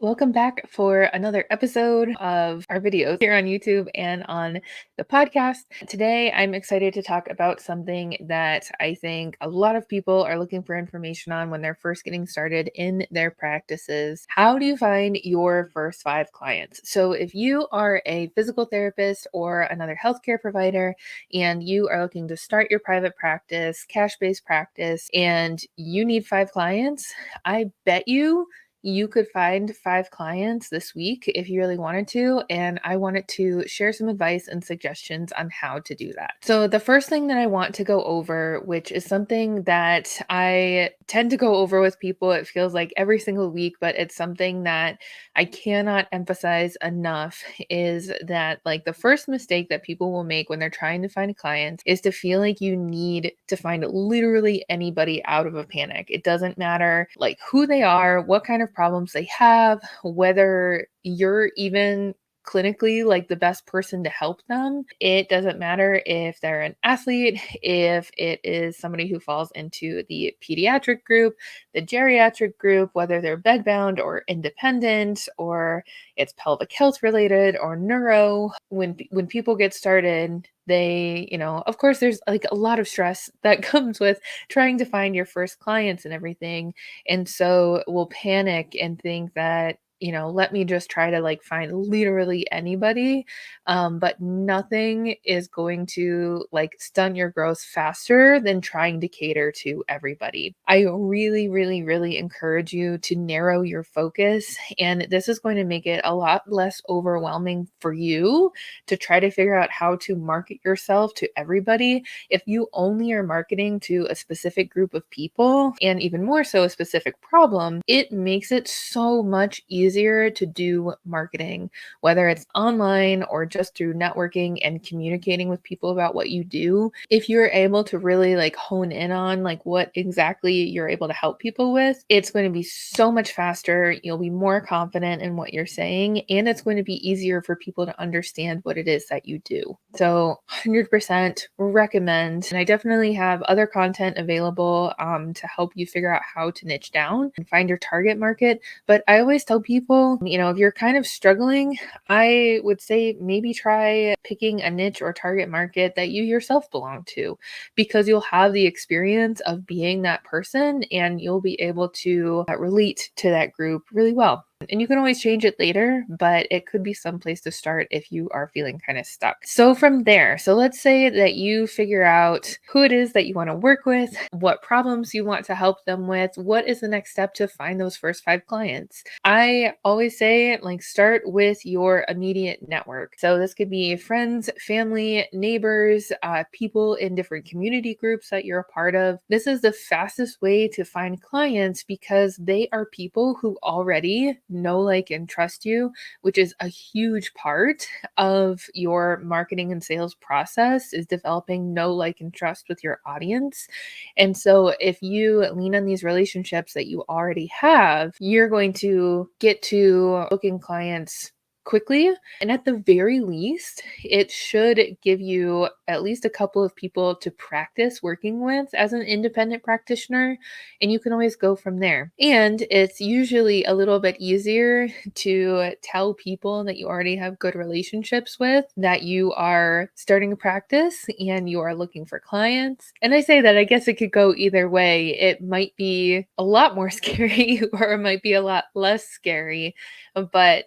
Welcome back for another episode of our videos here on YouTube and on the podcast. Today, I'm excited to talk about something that I think a lot of people are looking for information on when they're first getting started in their practices. How do you find your first 5 clients? So, if you are a physical therapist or another healthcare provider and you are looking to start your private practice, cash-based practice, and you need 5 clients, I bet you could find 5 clients this week if you really wanted to. And I wanted to share some advice and suggestions on how to do that. So, the first thing that I want to go over, which is something that I tend to go over with people, it feels like every single week, but it's something that I cannot emphasize enough, is that like the first mistake that people will make when they're trying to find clients is to feel like you need to find literally anybody out of a panic. It doesn't matter like who they are, what kind of problems they have, whether you're even clinically like the best person to help them. It doesn't matter if they're an athlete, if it is somebody who falls into the pediatric group, the geriatric group, whether they're bedbound or independent, or it's pelvic health related or neuro. When people get started, they, of course there's like a lot of stress that comes with trying to find your first clients and everything. And so we'll panic and think that, let me just try to like find literally anybody. But nothing is going to like stun your growth faster than trying to cater to everybody. I really, really, really encourage you to narrow your focus. And this is going to make it a lot less overwhelming for you to try to figure out how to market yourself to everybody. If you only are marketing to a specific group of people, and even more so a specific problem, it makes it so much easier to do marketing, whether it's online or just through networking and communicating with people about what you do. If you're able to really like hone in on like what exactly you're able to help people with, it's going to be so much faster. You'll be more confident in what you're saying, and it's going to be easier for people to understand what it is that you do. So 100% recommend. And I definitely have other content available to help you figure out how to niche down and find your target market. But I always tell people, if you're kind of struggling, I would say maybe try picking a niche or target market that you yourself belong to, because you'll have the experience of being that person and you'll be able to relate to that group really well. And you can always change it later, but it could be some place to start if you are feeling kind of stuck. So from there, let's say that you figure out who it is that you want to work with, what problems you want to help them with, what is the next step to find those first 5 clients. I always say like start with your immediate network. So this could be friends, family, neighbors, people in different community groups that you're a part of. This is the fastest way to find clients because they are people who already know, like, and trust you, which is a huge part of your marketing and sales process, is developing know, like, and trust with your audience. And so if you lean on these relationships that you already have, you're going to get to booking clients quickly. And at the very least, it should give you at least a couple of people to practice working with as an independent practitioner. And you can always go from there. And it's usually a little bit easier to tell people that you already have good relationships with that you are starting a practice and you are looking for clients. And I say that, I guess it could go either way. It might be a lot more scary or it might be a lot less scary. But,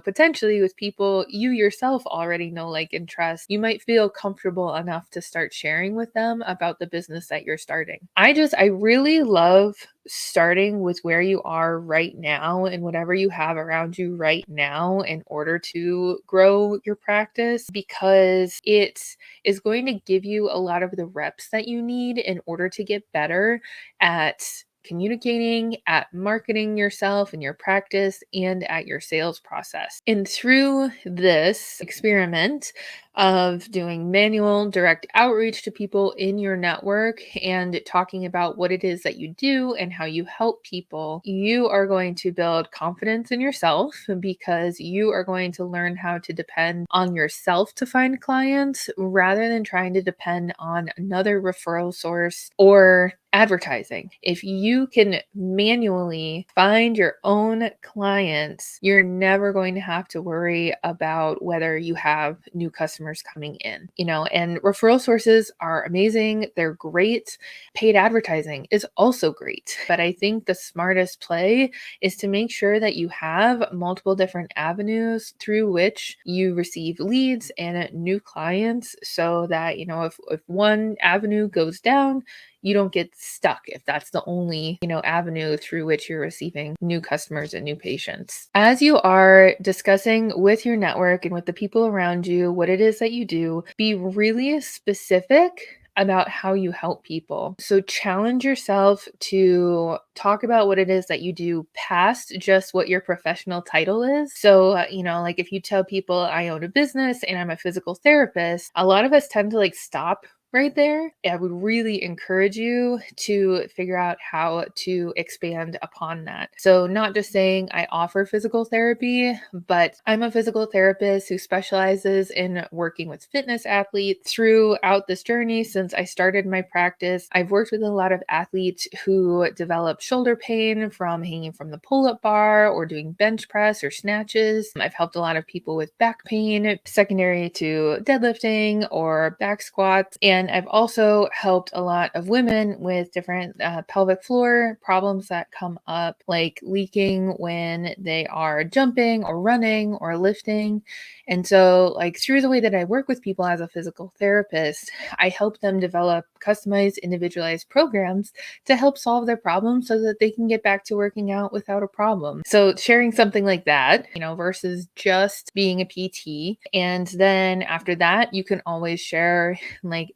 potentially with people you yourself already know, like, and trust, you might feel comfortable enough to start sharing with them about the business that you're starting. I really love starting with where you are right now and whatever you have around you right now in order to grow your practice, because it is going to give you a lot of the reps that you need in order to get better at communicating, at marketing yourself and your practice, and at your sales process. And through this experiment, of doing manual direct outreach to people in your network and talking about what it is that you do and how you help people, you are going to build confidence in yourself because you are going to learn how to depend on yourself to find clients rather than trying to depend on another referral source or advertising. If you can manually find your own clients, you're never going to have to worry about whether you have new customers coming in, and referral sources are amazing. They're great. Paid advertising is also great. But I think the smartest play is to make sure that you have multiple different avenues through which you receive leads and new clients so that, if one avenue goes down, you don't get stuck if that's the only, avenue through which you're receiving new customers and new patients. As you are discussing with your network and with the people around you what it is that you do, be really specific about how you help people. So challenge yourself to talk about what it is that you do past just what your professional title is. So, like if you tell people I own a business and I'm a physical therapist, a lot of us tend to stop right there. I would really encourage you to figure out how to expand upon that. So, not just saying I offer physical therapy, but I'm a physical therapist who specializes in working with fitness athletes. Throughout this journey, since I started my practice, I've worked with a lot of athletes who develop shoulder pain from hanging from the pull-up bar or doing bench press or snatches. I've helped a lot of people with back pain secondary to deadlifting or back squats. And I've also helped a lot of women with different pelvic floor problems that come up, like leaking when they are jumping or running or lifting. And so, through the way that I work with people as a physical therapist, I help them develop customized, individualized programs to help solve their problems so that they can get back to working out without a problem. So, sharing something like that, versus just being a PT. And then after that, you can always share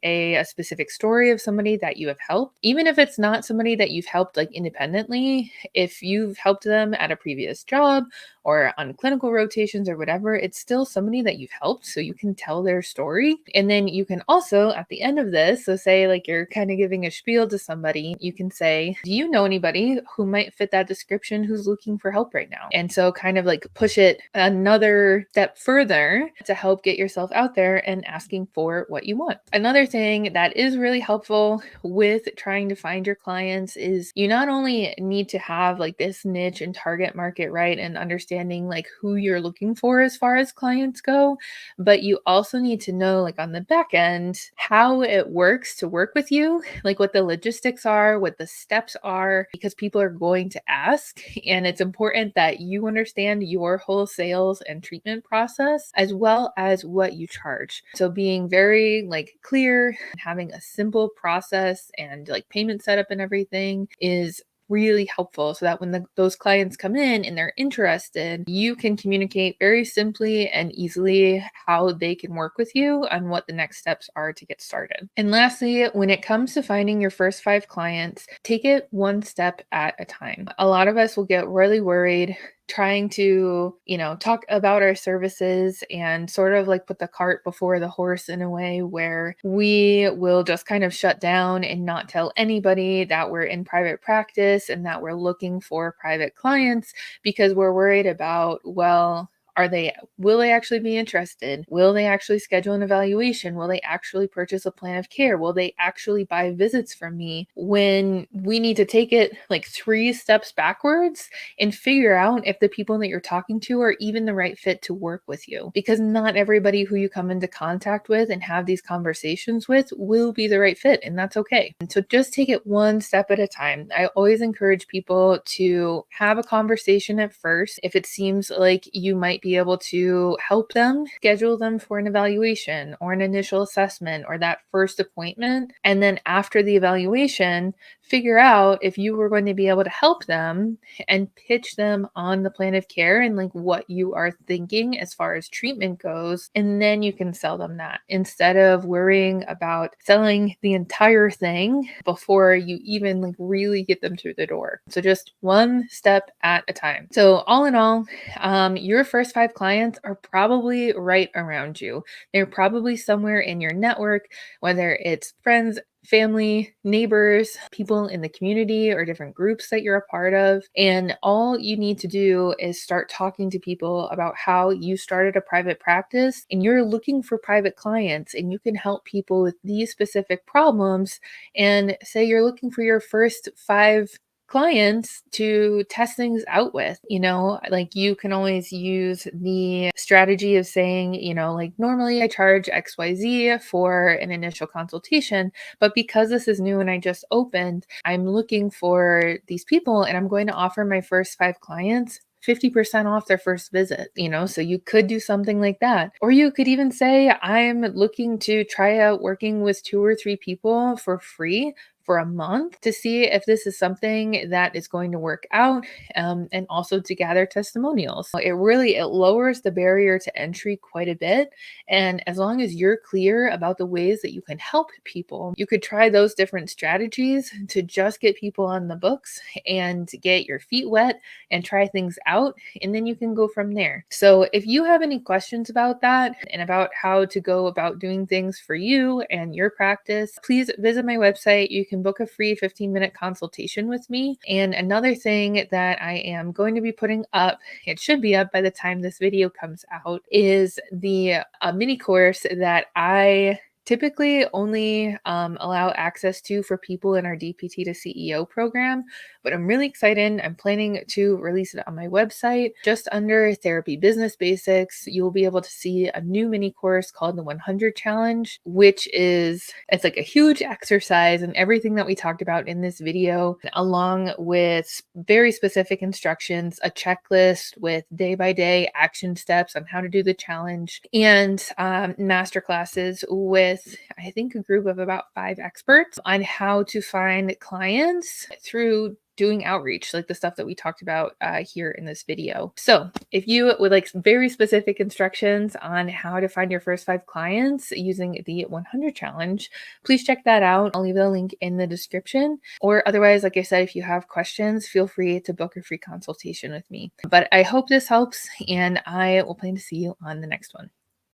a specific story of somebody that you have helped, even if it's not somebody that you've helped independently. If you've helped them at a previous job or on clinical rotations or whatever, it's still somebody that you've helped, so you can tell their story. And then you can also, at the end of this, so say you're kind of giving a spiel to somebody, you can say, do you know anybody who might fit that description who's looking for help right now? And so kind of push it another step further to help get yourself out there and asking for what you want. Another thing that is really helpful with trying to find your clients is you not only need to have this niche and target market right and understanding who you're looking for as far as clients go, but you also need to know on the back end how it works to work with you, what the logistics are, what the steps are, because people are going to ask. And it's important that you understand your whole sales and treatment process as well as what you charge. So being very clear, having a simple process and payment setup and everything is really helpful so that when those clients come in and they're interested, you can communicate very simply and easily how they can work with you and what the next steps are to get started. And lastly, when it comes to finding your first 5 clients, take it one step at a time. A lot of us will get really worried trying to, talk about our services and sort of put the cart before the horse in a way where we will just kind of shut down and not tell anybody that we're in private practice and that we're looking for private clients because we're worried about, well, will they actually be interested? Will they actually schedule an evaluation? Will they actually purchase a plan of care? Will they actually buy visits from me? When we need to take it 3 steps backwards and figure out if the people that you're talking to are even the right fit to work with you. Because not everybody who you come into contact with and have these conversations with will be the right fit, and that's okay. And so just take it one step at a time. I always encourage people to have a conversation at first. If it seems like you might be able to help them, schedule them for an evaluation or an initial assessment or that first appointment. And then after the evaluation, figure out if you were going to be able to help them and pitch them on the plan of care and like what you are thinking as far as treatment goes. And then you can sell them that instead of worrying about selling the entire thing before you even like really get them through the door. So just one step at a time. So all in all, your first 5 clients are probably right around you. They're probably somewhere in your network, whether it's friends, family, neighbors, people in the community, or different groups that you're a part of. And all you need to do is start talking to people about how you started a private practice and you're looking for private clients and you can help people with these specific problems. And say you're looking for your first 5 clients to test things out with. Like you can always use the strategy of saying, like normally I charge XYZ for an initial consultation, but because this is new and I just opened, I'm looking for these people and I'm going to offer my first 5 clients 50% off their first visit, so you could do something like that. Or you could even say, I'm looking to try out working with 2 or 3 people for free for a month to see if this is something that is going to work out, and also to gather testimonials. It lowers the barrier to entry quite a bit. And as long as you're clear about the ways that you can help people, you could try those different strategies to just get people on the books and get your feet wet and try things out. And then you can go from there. So if you have any questions about that and about how to go about doing things for you and your practice, please visit my website. You can book a free 15-minute consultation with me. And another thing that I am going to be putting up, it should be up by the time this video comes out, is the mini course that I typically only allow access to for people in our DPT to CEO program, but I'm really excited. I'm planning to release it on my website. Just under Therapy Business Basics, you'll be able to see a new mini course called the 100 Challenge, it's like a huge exercise and everything that we talked about in this video, along with very specific instructions, a checklist with day-by-day action steps on how to do the challenge, and masterclasses with, I think, a group of about 5 experts on how to find clients through doing outreach, like the stuff that we talked about here in this video. So if you would like some very specific instructions on how to find your first 5 clients using the 100 challenge, please check that out. I'll leave the link in the description. Or otherwise, like I said, if you have questions, feel free to book a free consultation with me. But I hope this helps, and I will plan to see you on the next one.